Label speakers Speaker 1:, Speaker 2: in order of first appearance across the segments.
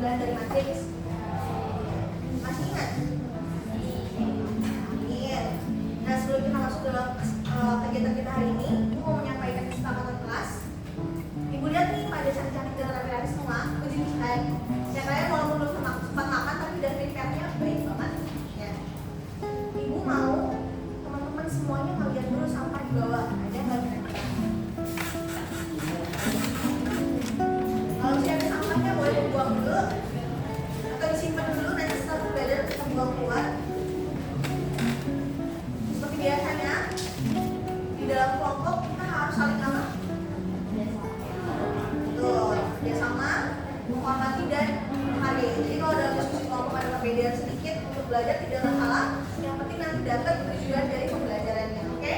Speaker 1: pemanggilan dari matriks? Masih ingat? Iya. Nah, sebelum kita masuk dalam kegiatan kita hari ini, Ibu mau menyampaikan kesepakatan kelas. Ibu lihat nih pada cantik-cantik dan rapi-rapi semua. Puji Tuhan. Ya kalian walaupun belum sempat makan, tapi dari prepare-nya baik banget. Ya. Ibu mau teman-teman semuanya ngeliat dulu sampah di bawah. Ada nggak kira-kira? Kalau masih ada sampahnya boleh dibuang dulu atau disimpan dulu, nanti setelah belajar kita buang keluar. Seperti biasanya di dalam kelompok kita harus saling apa? Betul, kerjasama, menghormati dan menghargai. Jadi kalau dalam diskusi kelompok ada perbedaan sedikit untuk belajar tidak masalah. Yang penting nanti dapat tujuan dari pembelajarannya, oke?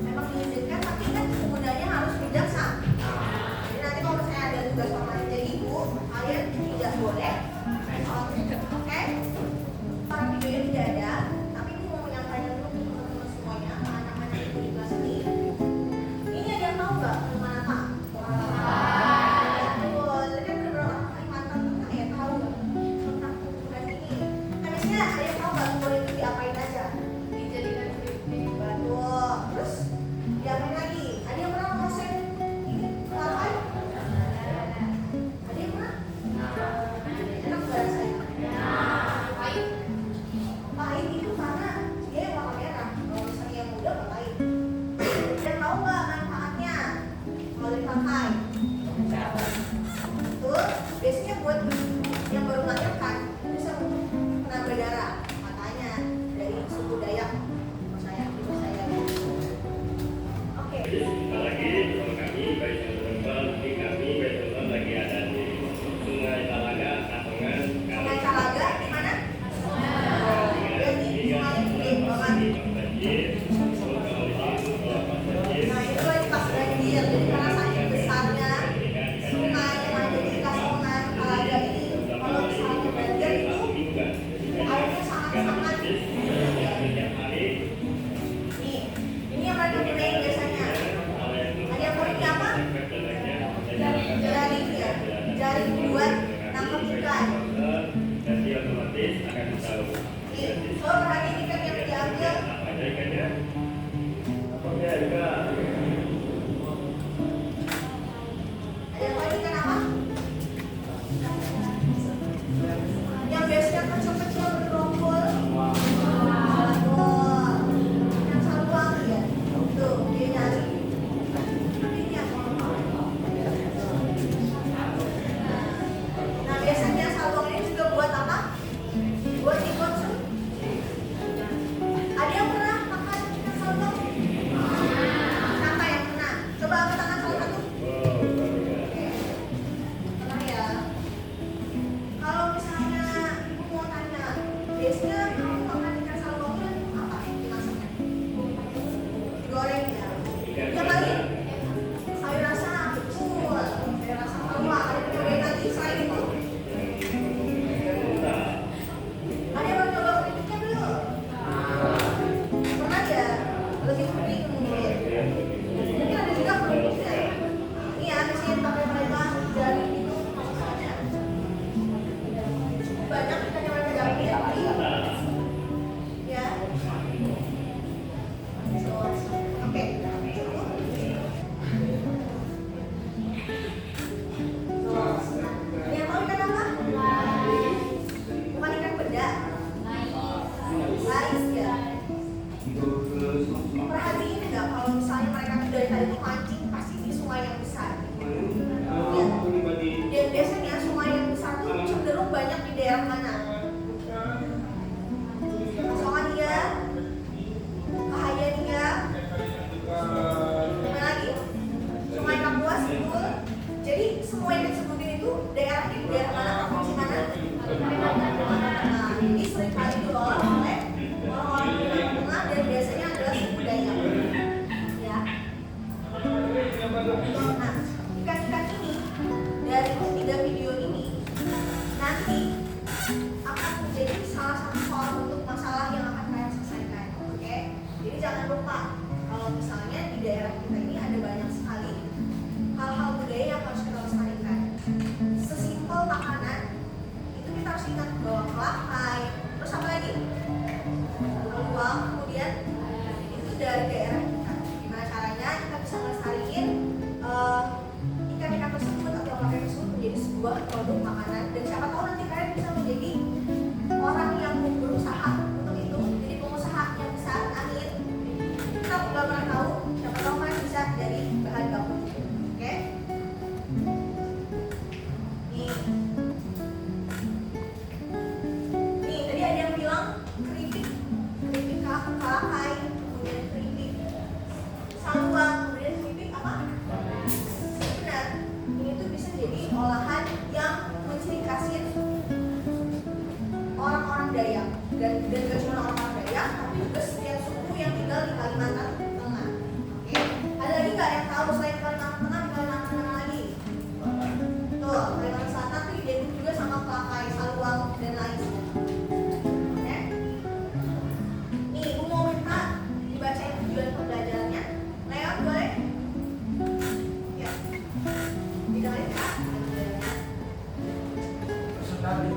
Speaker 1: Memang diizinkan, tapi kan penggunanya harus bijaksana. Jadi nanti kalau misalnya ada tugas online dari ibu, kalian tidak boleh oke? Para videonya tidak ada, tapi ibu mau menyampaikan dulu ke teman-teman semuanya, anak-anak yang di kelas ini. Ini ada yang tahu nggak kemana Pak? Betul, jadi kan beberapa mantan tentang ya tahu nggak tentang penggunaan ini. Nah, biasanya ada yang tahu nggak boleh itu diapain aja? Dijadikan keripik. Betul. Terus diapain lagi? Ada yang pernah ngerasain ini ngapain? Ada yang pernah? Enak nggak rasanya? Pahit itu karena dia yang warna merah. Kalau misalnya yang muda nggak pahit. Dan tahu nggak manfaatnya kalau dipakai? Betul. Biasanya buat yang baru melahirkan bisa menambah darah, katanya dari suku Dayak. Ibu saya. Oke.
Speaker 2: Kita lagi bersama kami, baik teman-teman, kami baik teman-teman lagi ada di Sungai Talaga, Katongan.
Speaker 1: Sungai Talaga di mana? Jadi sungai gede banget. Nah itu lagi pas banjir, jadi karena saking besarnya sungai yang ada di Kasongan Talaga ini, kalau misalnya banjir itu airnya sangat-sangat. Nih, ini yang mereka gunain biasanya. Ada yang pakai apa? Jaring ya, jaring buat nangkep ikan.
Speaker 2: Jadi otomatis akan tahu.
Speaker 1: Nih, so perhatian ikan yang diambil.
Speaker 2: Apa aja ikannya? Oke, juga.
Speaker 1: Ada yang pakai ikan apa? Yang biasanya kecil-kecil bergerombol. Yang saluang ya. Tuh, dia nyari. Ini apa? Nah, biasanya saluang ini juga buat apa? Buat dikonsumsi. Ada yang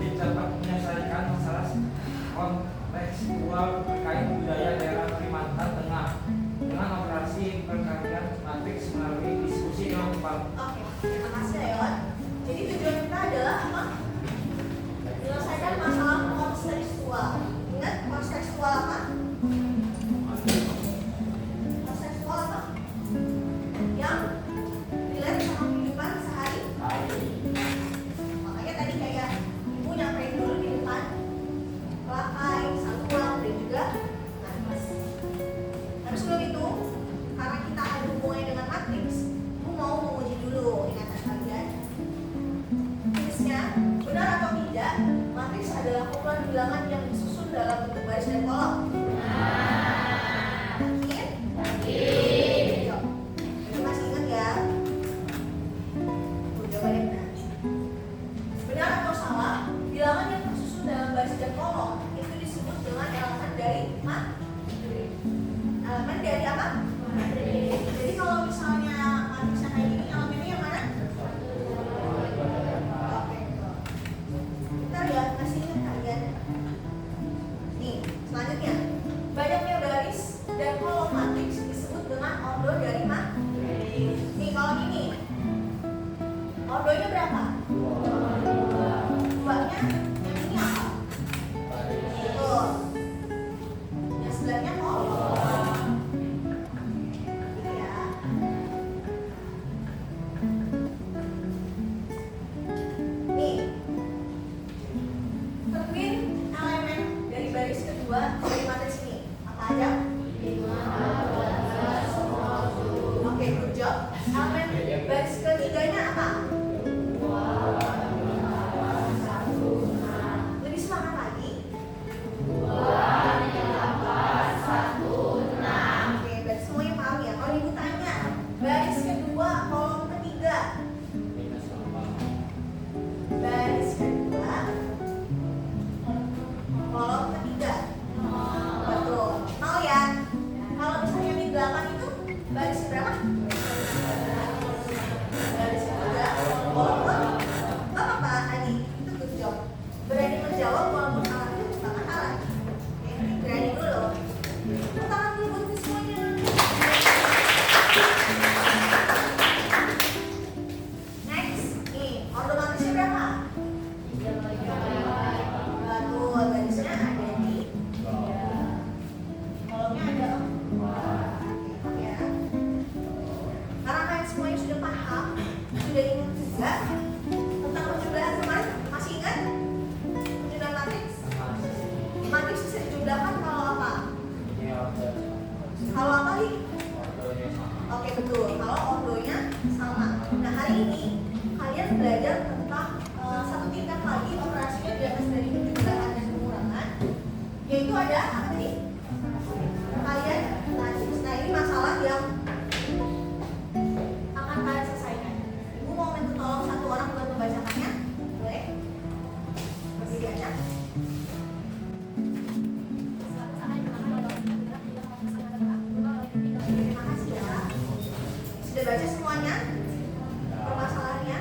Speaker 3: Unit dapat menyelesaikan masalah kontekstual terkait budaya daerah Kalimantan Tengah dengan operasi perkalian matriks melalui diskusi yang
Speaker 1: Oke, terima kasih Ayon. Jadi tujuan kita adalah apa? Menyelesaikan masalah kontekstual. Ingat kontekstual apa? Kontekstual apa? Yang relate sama kehidupan sehari-hari. Makanya tadi kayak ibu nyampein dulu di depan pelakai, satuan, dan juga nanas. Tapi sebelum itu, karena kita ada hubungannya dengan matriks, ibu mau menguji dulu ingatan kalian. Jenisnya, benar atau tidak, matriks adalah kumpulan bilangan yang disusun dalam bentuk baris dan kolom. Yakin? Yakin. Jadi masih ingat ya? Jawabannya benar. Benar atau salah, bilangan yang tersusun dalam baris dan kolom itu disebut dengan elemen dari matriks. Elemen dari apa? Matriks. Jadi kalau misalnya matriksnya kayak gini, elemennya yang mana? Oke, betul. Bentar ya, masih ingat kalian? Nih, selanjutnya, banyaknya baris dan kolom matriks disebut dengan ordo dari matriks. Nih, kalau ini, ordonya berapa? Duanya, yang ini apa? Betul. Yang sebelahnya kolom. Gitu ya. Nih, tentuin elemen dari baris kedua dari matriks ini. Apa aja? Oke, good job. Elemen baris ketiganya apa? Lebih semangat lagi. Oke, berarti semuanya paham ya. Kalau ibu tanya, baris kedua kolom ketiga. Baris kedua kolom ketiga. Betul. Mau ya? Kalau misalnya di 8 itu baris berapa? Baris ketiga kolom ke apa Adi? Itu good job. Berani menjawab walaupun salah itu bukan salah. Oke, berani dulu. Tepuk tangan dulu buat semuanya. Next, nih, ordo matriksnya berapa? Betul, barisnya ada di kolomnya ada 4 ya. Karena kalian semuanya sudah paham, sudah ingat juga tentang penjumlahan kemarin, masih ingat? Penjumlahan matriks? Matriks bisa dijumlahkan kalau apa? Kalau apa nih? Oke, betul, kalau ordonya sama. Nah, hari ini kalian belajar tentang satu tingkat lagi operasinya di atas dari penjumlahan dan pengurangan, yaitu ada apa tadi? Kalian matriks. Nah, ini masalah yang akan kalian selesaikan. Ibu mau minta tolong satu orang buat membacakannya, boleh? Berdiri aja. Terima kasih ya. Sudah baca semuanya permasalahannya?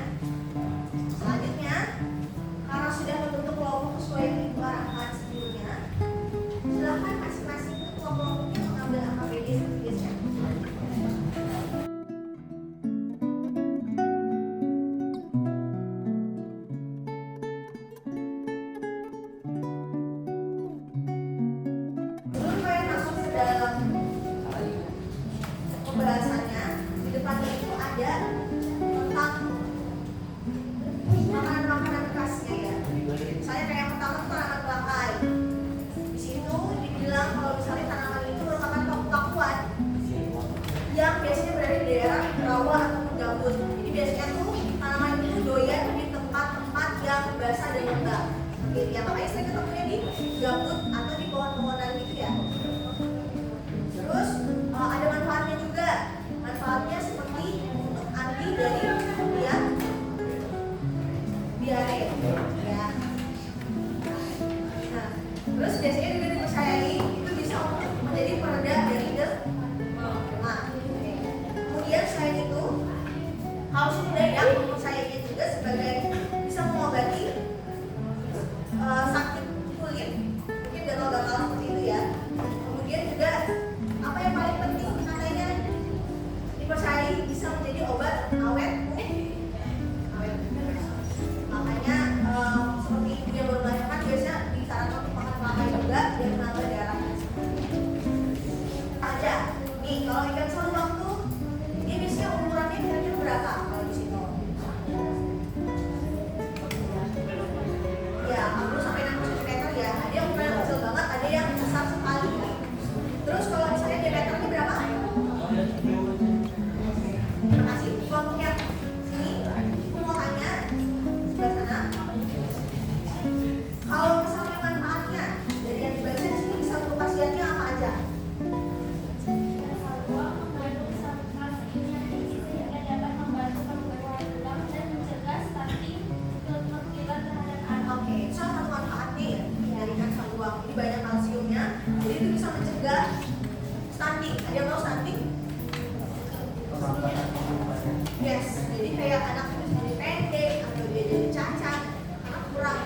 Speaker 1: Yes, jadi kayak anak itu jadi pendek atau dia jadi cacat, karena kurang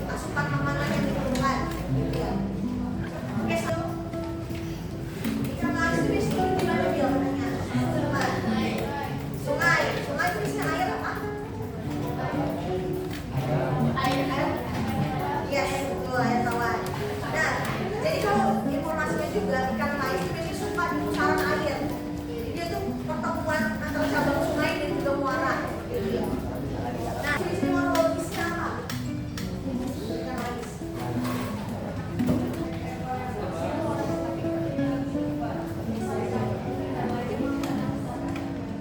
Speaker 1: asupan makanan yang diperlukan, gitu ya. Oke, so ikan lais itu biasanya di mana dia katanya? Sungai itu isinya air apa? Air. Yes, betul, air tawar. Nah, jadi kalau informasinya juga ikan lais itu biasanya suka di pusaran air. Jadi dia tuh pertemuan antara cabang sungai dan juga muara, gitu ya. Nah, definisi morfologisnya apa? Ikan lais.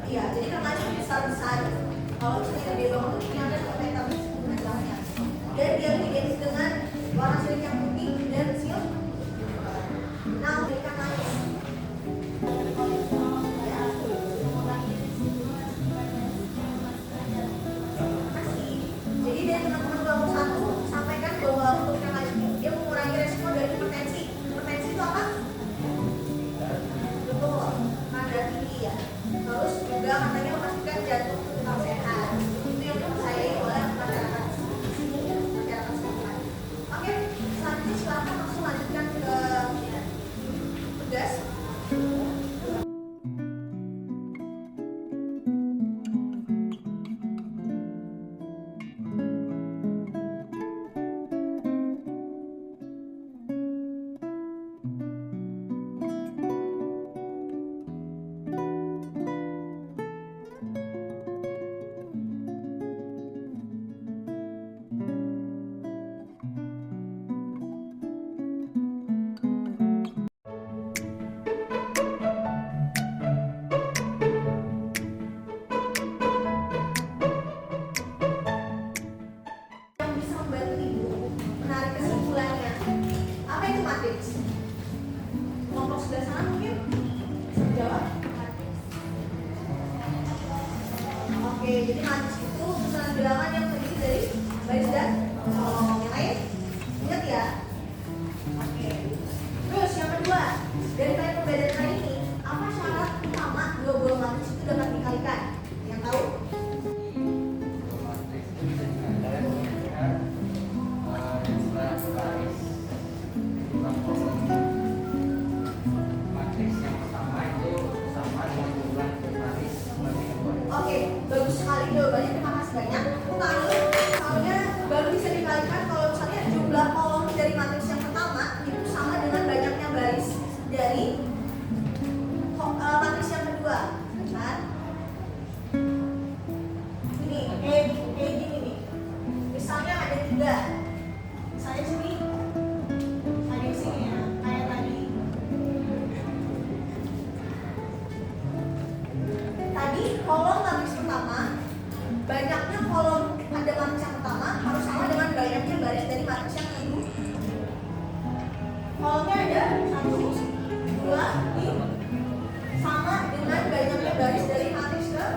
Speaker 1: Iya, jadi ikan lais itu besar-besar. Kalau misalnya gede banget tuh ini ada 2 meter panjangnya. Dan dia identik dengan warna silik yang putih dan siul. Nah, ikan lais. Jadi dari teman-teman kelompok 1 sampaikan bahwa untuk ikan lais ini dia mengurangi resiko dari hipertensi. Hipertensi itu apa? Betul, kadar tinggi ya. Terus juga katanya memastikan jantung tetap sehat. Itu yang dipercayai oleh masyarakat setempat. Oke, selanjutnya silakan langsung lanjutkan ke tugas. Yang bisa membantu ibu menarik kesimpulannya. Apa itu matriks? Kelompok sebelah sana mungkin bisa menjawab. Oke, jadi matriks itu susunan bilangan yang terdiri dari baris dan kolom. Yang lain ingat ya. Oke. Terus yang kedua, dari kalian pembelajaran kali ini, apa syarat utama dua buah matriks itu dapat dikalikan? Yang tahu?
Speaker 3: Matriks yang pertama itu sama dengan jumlah baris bagi kedua.
Speaker 1: Oke, bagus sekali jawabannya. Terima kasih banyak. Lalu, soalnya baru bisa dikalikan kalau misalnya jumlah kolom dari matriks yang pertama itu sama dengan banyaknya baris dari matriks yang kedua, kan? Ini gini nih. Misalnya ada 3. Misalnya sini, ada di sini ya, kayak tadi. Tadi kolom matriks pertama, banyaknya kolom ada matriks yang pertama harus sama dengan banyaknya baris dari matriks yang kedua. Kolomnya ada 1, 2, ini sama dengan banyaknya baris dari matriks kedua.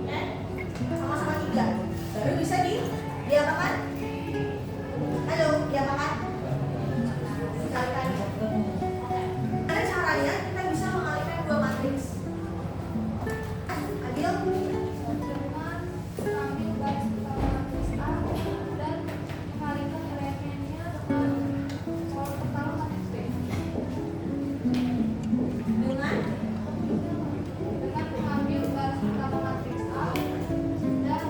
Speaker 1: Oke? Sama-sama 3. Baru bisa diapakan? Halo, diapakan? Dikalikan. Ada caranya kita bisa mengalihkan 2 matriks. Adil?
Speaker 4: Dengan mengambil garis utama matriks A dan mengalihkan elemennya dengan kolom pertama matriks B.
Speaker 1: Dengan
Speaker 4: Mengambil garis utama matriks A dan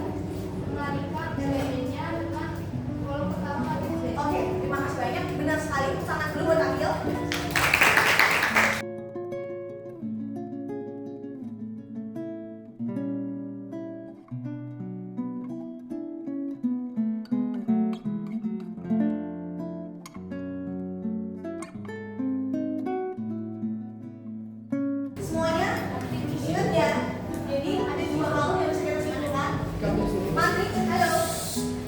Speaker 4: mengalihkan elemennya dengan kolom pertama matriks B.
Speaker 1: Oke, terima kasih banyak. Benar sekali. Tangan dulu buat Adil. Semuanya ingat ya. Jadi ada 2 hal yang bisa kita simpulkan. Matriks, halo.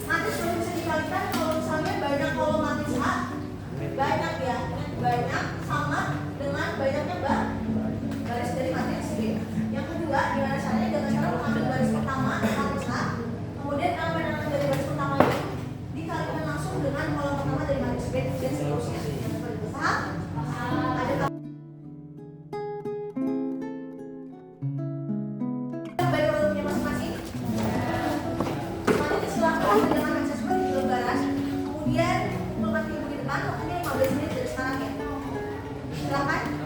Speaker 1: Matriks belum bisa dikalikan kalau misalnya banyak kolom matriks A, banyak ya, banyak sama dengan banyaknya baris dari matriks B. Yang kedua, gimana caranya? Dengan cara mengambil baris pertama matriks A, kemudian elemen-elemen dari baris pertama itu dikalikan langsung dengan kolom pertama dari matriks B dan seterusnya. Paham? Ada dengan mahasiswa di Lebaran, kemudian kumpulkan ibu di depan, waktunya 15 menit dari sekarang ya. Silakan.